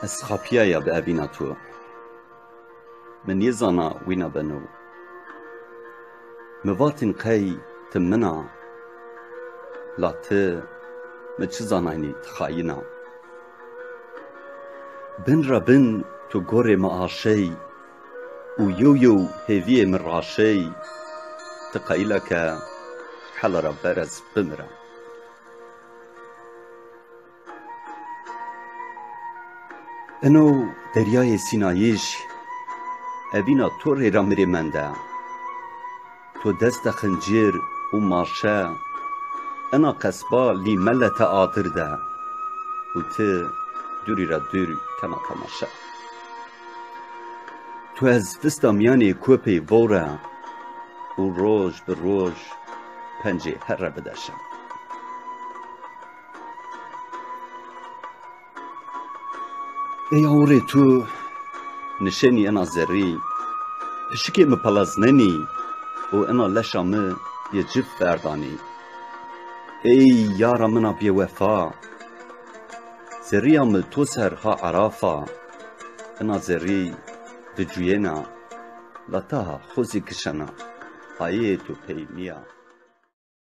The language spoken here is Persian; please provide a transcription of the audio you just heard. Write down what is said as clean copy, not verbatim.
از خاپیایا به ابینا تو من یزانا وینا بنو مواتن قی تمنا لا ته ما چه زانانی تخاینا بن ربن تو گور معاشی و یو هیوی مراشی تقایلک حل را برز بمرا انو دریای سینایش ابینا تو ری را مری منده تو دست خنجر و ماشه انا قصبا لی ملت آدرده و ته دوری را دور کنا تماشه تو از دستا میانی کوپی وره و روش به روش پنجه هر را بدشه ای آوری تو نشانی انا زری پشکی مپلزننی و انا لشامه یه جف فردانی ای یارا منا بی وفا زريام تو سرها عرافا انا زري دجوينا لطاها خوزي كشنا هاي تو بيميا